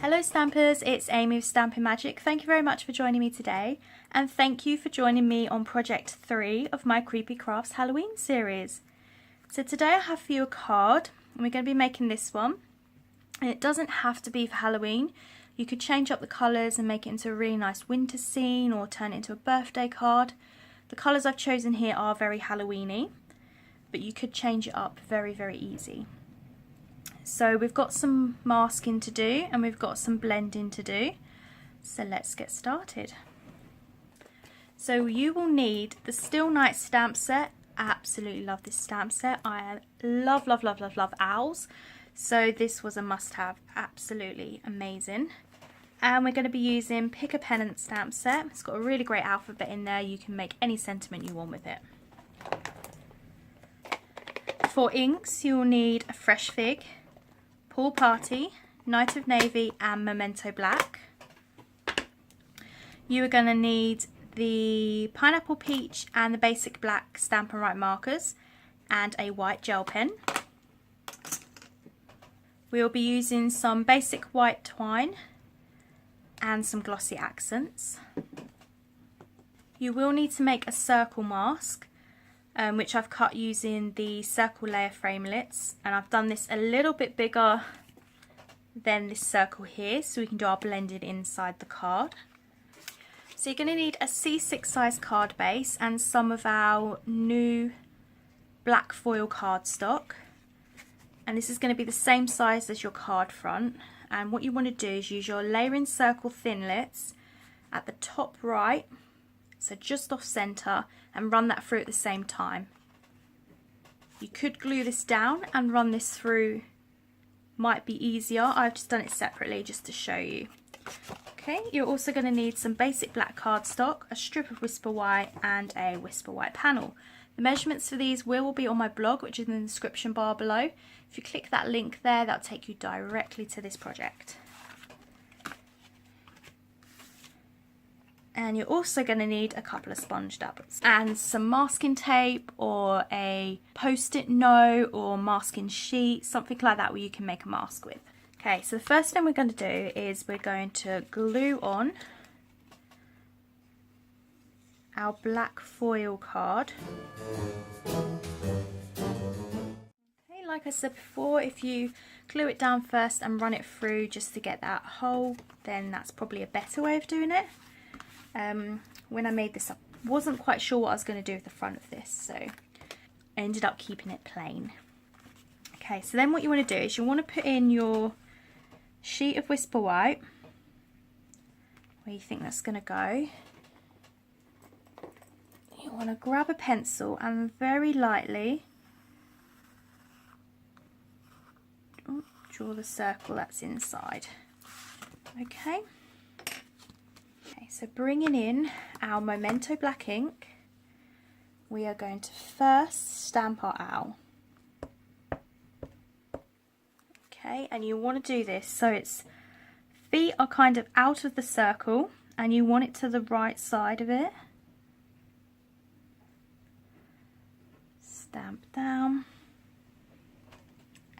Hello Stampers, it's Amy with Stampin' Magic. Thank you very much for joining me today, and thank you for joining me on project 3 of my Creepy Crafts Halloween series. So today I have for you a card, and we're going to be making this one. And it doesn't have to be for Halloween. You could change up the colours and make it into a really nice winter scene, or turn it into a birthday card. The colours I've chosen here are very Halloweeny, but you could change it up very, very easy. So we've got some masking to do and we've got some blending to do. So let's get started. So you will need the Still Night stamp set. I absolutely love this stamp set. I love, love, love, love, love owls. So this was a must-have. Absolutely amazing. And we're going to be using Pick a Pennant stamp set. It's got a really great alphabet in there. You can make any sentiment you want with it. For inks, you'll need a Fresh Fig, Pool Party, Night of Navy and Memento Black. You are going to need the Pineapple Peach and the Basic Black Stampin' Write markers and a white gel pen. We'll be using some basic white twine and some glossy accents. You will need to make a circle mask, which I've cut using the circle layer framelits, and I've done this a little bit bigger than this circle here so we can do our blended inside the card. So you're going to need a C6 size card base and some of our new black foil cardstock, and this is going to be the same size as your card front. And what you want to do is use your layering circle thinlits at the top right, so just off center, and run that through at the same time. You could glue this down and run this through, might be easier. I've just done it separately just to show you. Okay, you're also going to need some basic black cardstock, a strip of Whisper White and a Whisper White panel. The measurements for these will be on my blog, which is in the description bar below. If you click that link there, that'll take you directly to this project. And you're also going to need a couple of sponge dabbers and some masking tape or a post-it note or masking sheet, something like that where you can make a mask with. Okay, so the first thing we're going to do is we're going to glue on our black foil card. Okay, like I said before, if you glue it down first and run it through just to get that hole, then that's probably a better way of doing it. When I made this up, I wasn't quite sure what I was going to do with the front of this, so I ended up keeping it plain. Okay, so then what you want to do is you want to put in your sheet of Whisper White, where you think that's going to go. You want to grab a pencil and very lightly draw the circle that's inside. Okay. Okay, so bringing in our Memento Black ink, we are going to first stamp our owl. Okay, and you want to do this so its feet are kind of out of the circle and you want it to the right side of it. Stamp down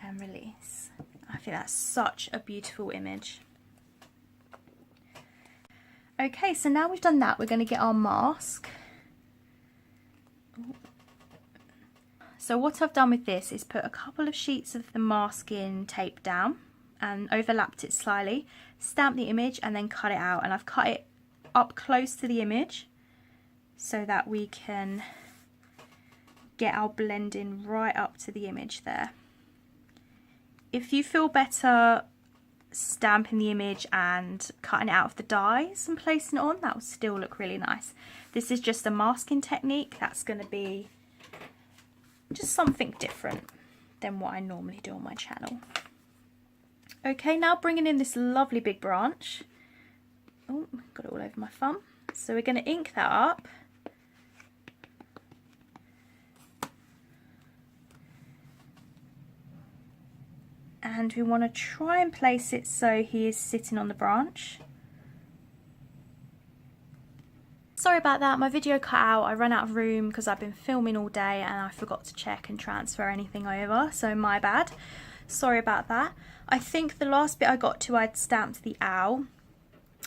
and release. I think that's such a beautiful image. Okay, so now we've done that, we're going to get our mask. So what I've done with this is put a couple of sheets of the masking tape down and overlapped it slightly, stamped the image and then cut it out, and I've cut it up close to the image so that we can get our blending right up to the image there. If you feel better stamping the image and cutting it out of the dies and placing it on, that will still look really nice. This is just a masking technique that's going to be just something different than what I normally do on my channel. Okay, now bringing in this lovely big branch. Oh, got it all over my thumb. So we're going to ink that up. And we want to try and place it so he is sitting on the branch. Sorry about that, my video cut out. I ran out of room because I've been filming all day and I forgot to check and transfer anything over, so my bad. Sorry about that. I think the last bit I got to, I'd stamped the owl,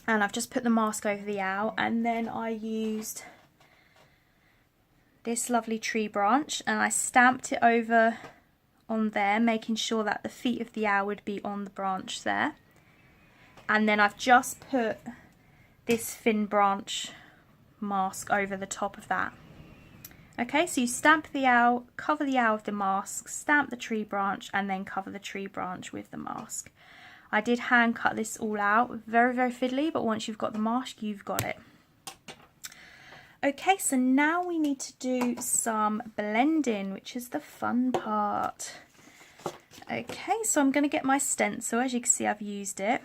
and I've just put the mask over the owl, and then I used this lovely tree branch and I stamped it over on there, making sure that the feet of the owl would be on the branch there. And then I've just put this thin branch mask over the top of that. Okay, so you stamp the owl, cover the owl with the mask, stamp the tree branch, and then cover the tree branch with the mask. I did hand cut this all out, very fiddly, but once you've got the mask, you've got it. Okay, so now we need to do some blending, which is the fun part. Okay, so I'm going to get my stencil. As you can see, I've used it.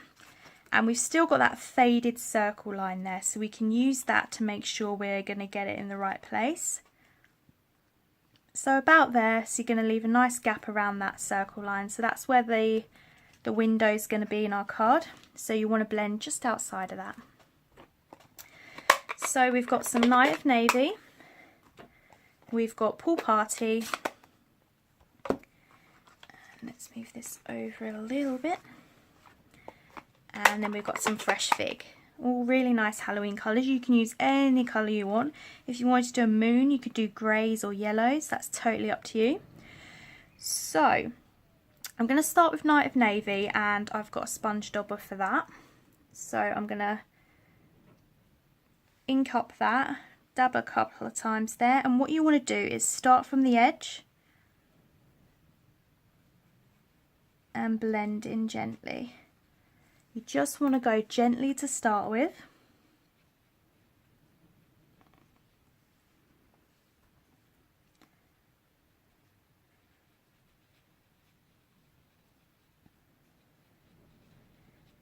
And we've still got that faded circle line there, so we can use that to make sure we're going to get it in the right place. So about there, so you're going to leave a nice gap around that circle line. So that's where the window is going to be in our card. So you want to blend just outside of that. So we've got some Night of Navy, we've got Pool Party, and let's move this over a little bit, and then we've got some Fresh Fig. All really nice Halloween colours. You can use any colour you want. If you wanted to do a moon, you could do greys or yellows, that's totally up to you. So I'm going to start with Night of Navy, and I've got a sponge dauber for that. So I'm going to ink up that, dab a couple of times there, and what you want to do is start from the edge and blend in gently. You just want to go gently to start with.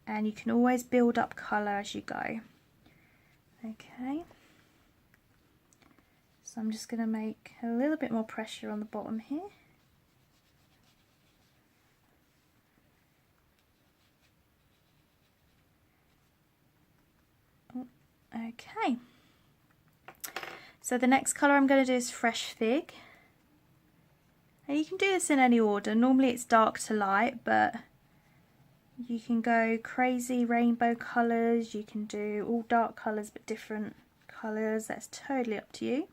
And you can always build up colour as you go. Okay, so I'm just going to make a little bit more pressure on the bottom here. Okay, so the next colour I'm going to do is Fresh Fig. And you can do this in any order. Normally it's dark to light, but you can go crazy rainbow colours, you can do all dark colours but different colours, that's totally up to you.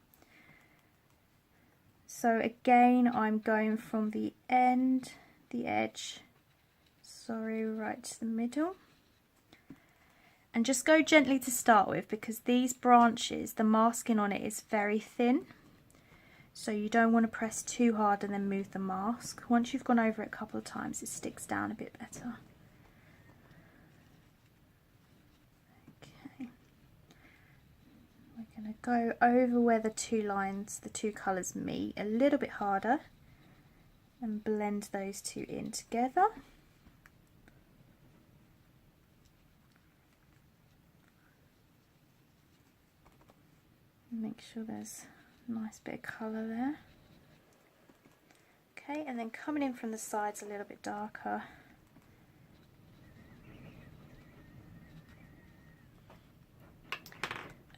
So again, I'm going from the end, the edge, right to the middle. And just go gently to start with, because these branches, the masking on it is very thin. So you don't want to press too hard and then move the mask. Once you've gone over it a couple of times, it sticks down a bit better. Going to go over where the two lines, the two colours meet, a little bit harder, and blend those two in together. Make sure there's a nice bit of colour there. Okay, and then coming in from the sides a little bit darker.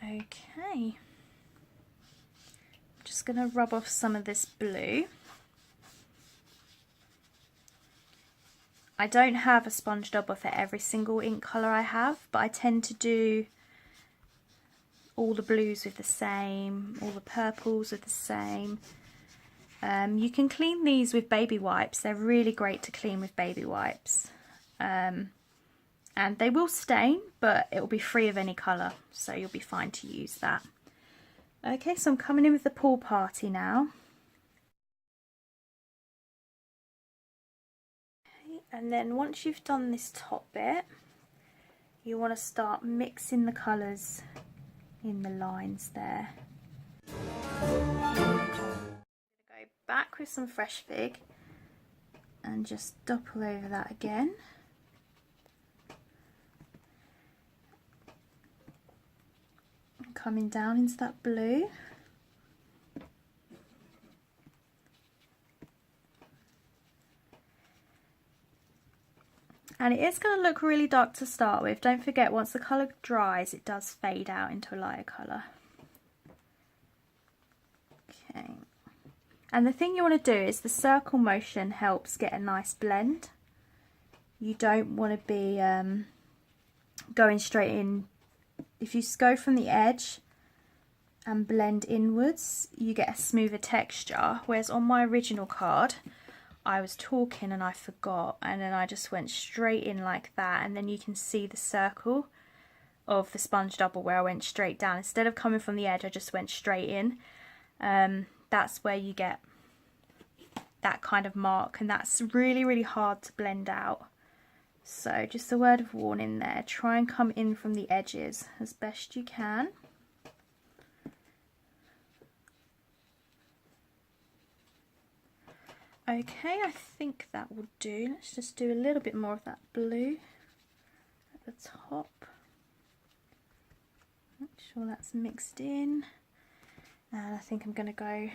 Okay, I'm just going to rub off some of this blue. I don't have a sponge dauber for every single ink colour I have, but I tend to do all the blues with the same, all the purples with the same. You can clean these with baby wipes, they're really great to clean with baby wipes. And they will stain, but it will be free of any colour, so you'll be fine to use that. Okay, so I'm coming in with the Pool Party now. Okay, and then once you've done this top bit, you want to start mixing the colours in the lines there. I'm going to go back with some Fresh Fig and just dapple over that again. Coming down into that blue. And it is going to look really dark to start with. Don't forget, once the colour dries, it does fade out into a lighter colour. And the thing you want to do is the circle motion helps get a nice blend. You don't want to be going straight in. If you go from the edge and blend inwards, you get a smoother texture, whereas on my original card I was talking and I forgot, and then I just went straight in like that, and then you can see the circle of the sponge double where I went straight down. Instead of coming from the edge, I just went straight in. That's where you get that kind of mark, and that's really, really hard to blend out. So just a word of warning there, try and come in from the edges as best you can. Okay, I think that will do. Let's just do a little bit more of that blue at the top. Make sure that's mixed in. And I think I'm going to go a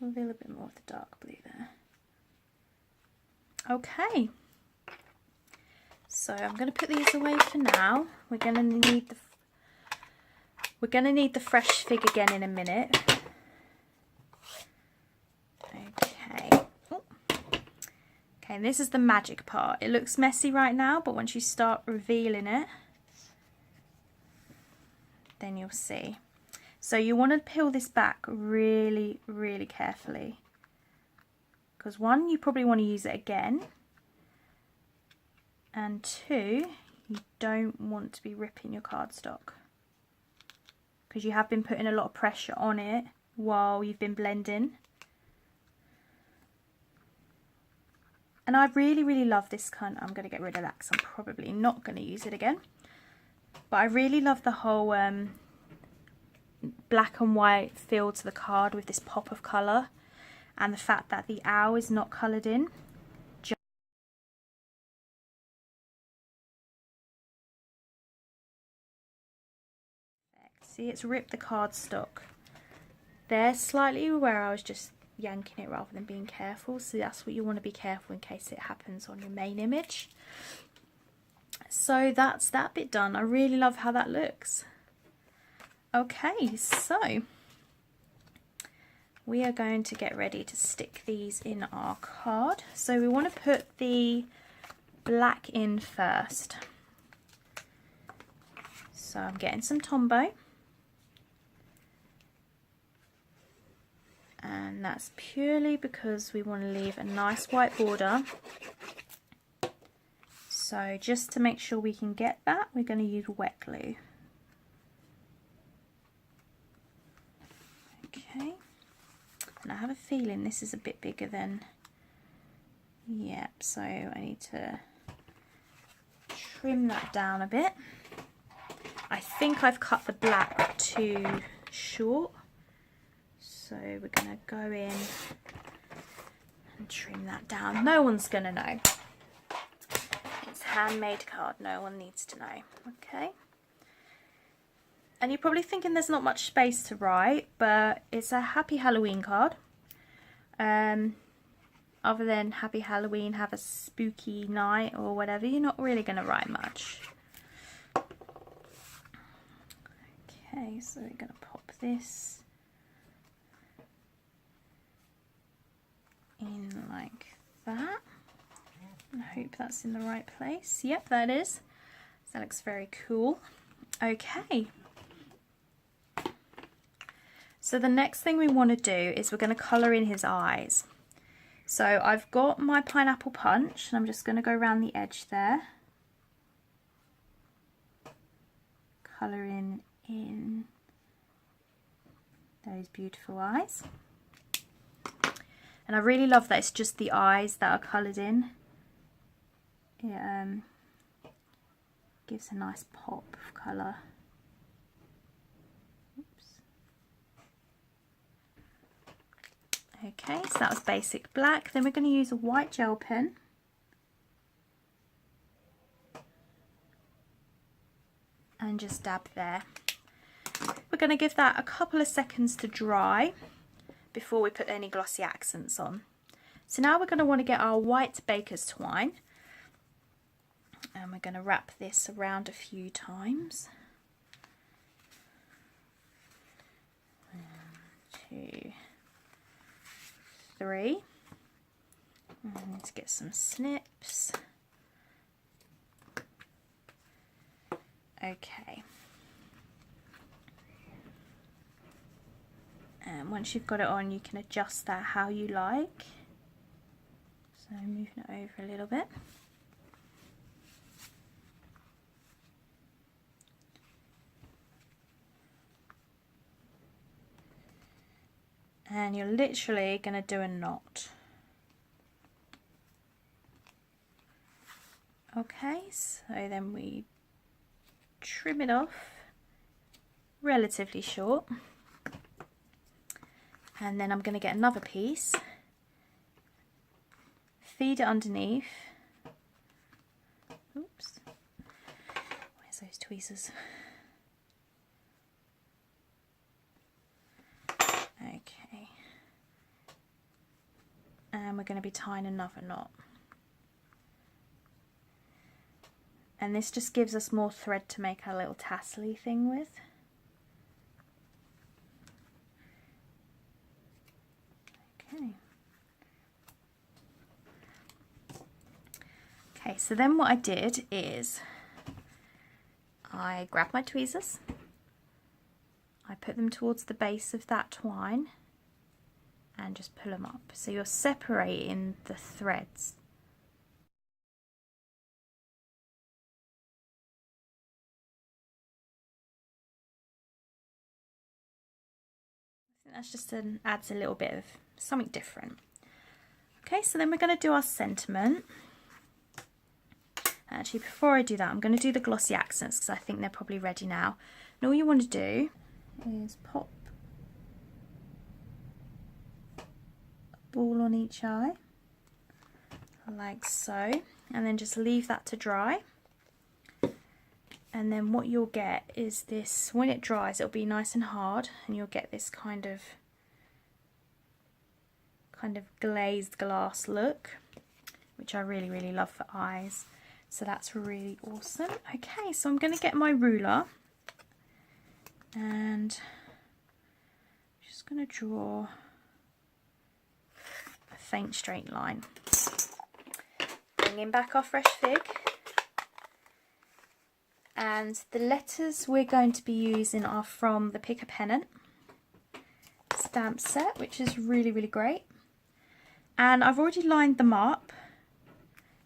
little bit more of the dark blue there. Okay, so I'm going to put these away for now. We're going to need the fresh fig again in a minute. Okay. Oh. Okay, and this is the magic part. It looks messy right now, but once you start revealing it, then you'll see. So you want to peel this back really, really carefully. Because one, you probably want to use it again. And two, you don't want to be ripping your cardstock. Because you have been putting a lot of pressure on it while you've been blending. And I really, really love this kind. I'm going to get rid of that because I'm probably not going to use it again. But I really love the whole black and white feel to the card with this pop of colour. And the fact that the owl is not coloured in. See, it's ripped the cardstock there slightly where I was just yanking it rather than being careful. So that's what you want to be careful in case it happens on your main image. So that's that bit done. I really love how that looks. Okay, so we are going to get ready to stick these in our card. So we want to put the black in first. So I'm getting some Tombow. And that's purely because we want to leave a nice white border. So just to make sure we can get that, we're going to use wet glue. Okay. And I have a feeling this is a bit bigger than, yep, so I need to trim that down a bit. I think I've cut the black too short, so we're going to go in and trim that down. No one's going to know. It's a handmade card, no one needs to know. Okay. And you're probably thinking there's not much space to write, but it's a happy Halloween card. Other than happy Halloween, have a spooky night or whatever, you're not really going to write much. Okay, so we're going to pop this in like that. I hope that's in the right place. Yep, that is. That looks very cool. Okay. So the next thing we want to do is we're going to colour in his eyes. So I've got my pineapple punch and I'm just going to go around the edge there. Colouring in those beautiful eyes. And I really love that it's just the eyes that are coloured in. It gives a nice pop of colour. Okay, so that was basic black. Then we're going to use a white gel pen. And just dab there. We're going to give that a couple of seconds to dry before we put any glossy accents on. So now we're going to want to get our white baker's twine. And we're going to wrap this around a few times. 1, 2, 3. I need to get some snips. Okay. And once you've got it on, you can adjust that how you like. So moving it over a little bit. And you're literally going to do a knot. Okay, so then we trim it off relatively short. And then I'm going to get another piece, feed it underneath. Oops, where's those tweezers? Okay, and we're going to be tying another knot. And this just gives us more thread to make our little tassel-y thing with. Okay. Okay, so then what I did is I grabbed my tweezers, I put them towards the base of that twine and just pull them up. So you're separating the threads. That's just adds a little bit of something different. Okay, so then we're going to do our sentiment. Actually, before I do that, I'm going to do the glossy accents because I think they're probably ready now. And all you want to do is pop a ball on each eye, like so, and then just leave that to dry. And then what you'll get is this, when it dries, it'll be nice and hard, and you'll get this kind of glazed glass look, which I really, really love for eyes. So that's really awesome. Okay, so I'm going to get my ruler and I'm just going to draw a faint straight line. Bringing back our fresh fig. And the letters we're going to be using are from the Pick a Pennant stamp set, which is really, really great. And I've already lined them up,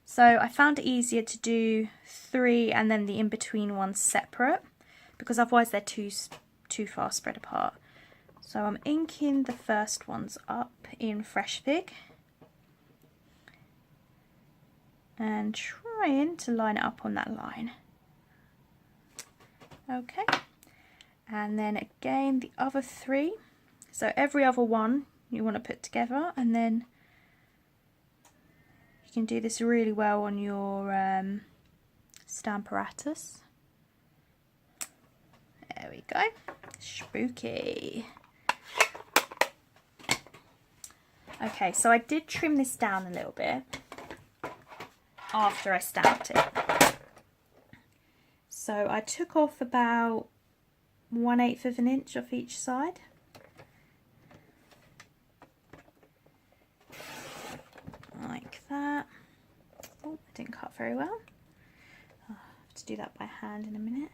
so I found it easier to do 3 and then the in-between ones separate, because otherwise they're too far spread apart. So I'm inking the first ones up in Fresh Fig and trying to line it up on that line. Okay, and then again the other 3, so every other one you want to put together, and then you can do this really well on your Stamparatus. There we go, spooky. Okay, so I did trim this down a little bit after I stamped it. So I took off about 1/8 of an inch off each side. Like that. Oh, it didn't cut very well. I'll have to do that by hand in a minute.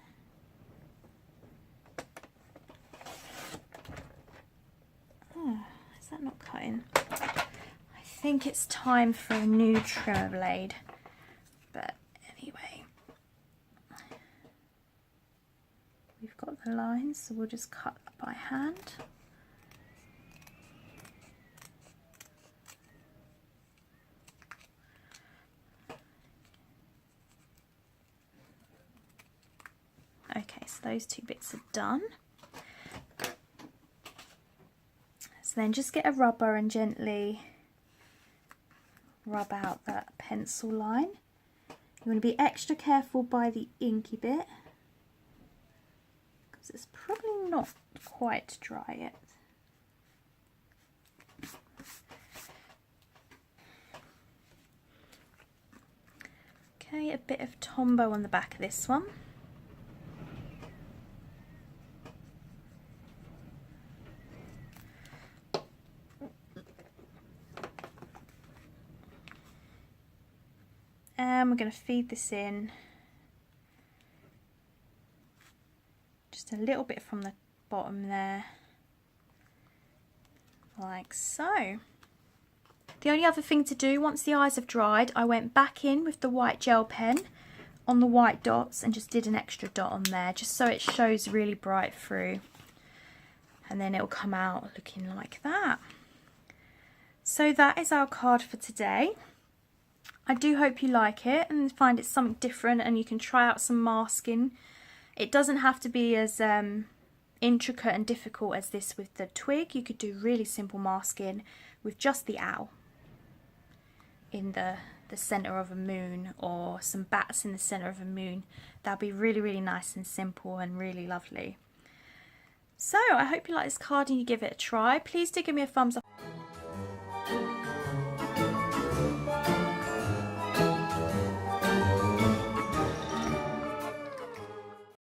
Oh, is that not cutting? I think it's time for a new trimmer blade. But anyway. We've got the lines, so we'll just cut that by hand. Okay, so those 2 bits are done. So then just get a rubber and gently rub out that pencil line. You want to be extra careful by the inky bit, it's probably not quite dry yet. Okay, a bit of Tombow on the back of this one. And we're going to feed this in just a little bit from the bottom there, like so. The only other thing to do once the eyes have dried, I went back in with the white gel pen on the white dots and just did an extra dot on there, just so it shows really bright through, and then it'll come out looking like that. So that is our card for today. I do hope you like it and find it something different, and you can try out some masking. It doesn't have to be as intricate and difficult as this with the twig. You could do really simple masking with just the owl in the centre of a moon, or some bats in the centre of a moon. That'd be really, really nice and simple and really lovely. So I hope you like this card and you give it a try. Please do give me a thumbs up.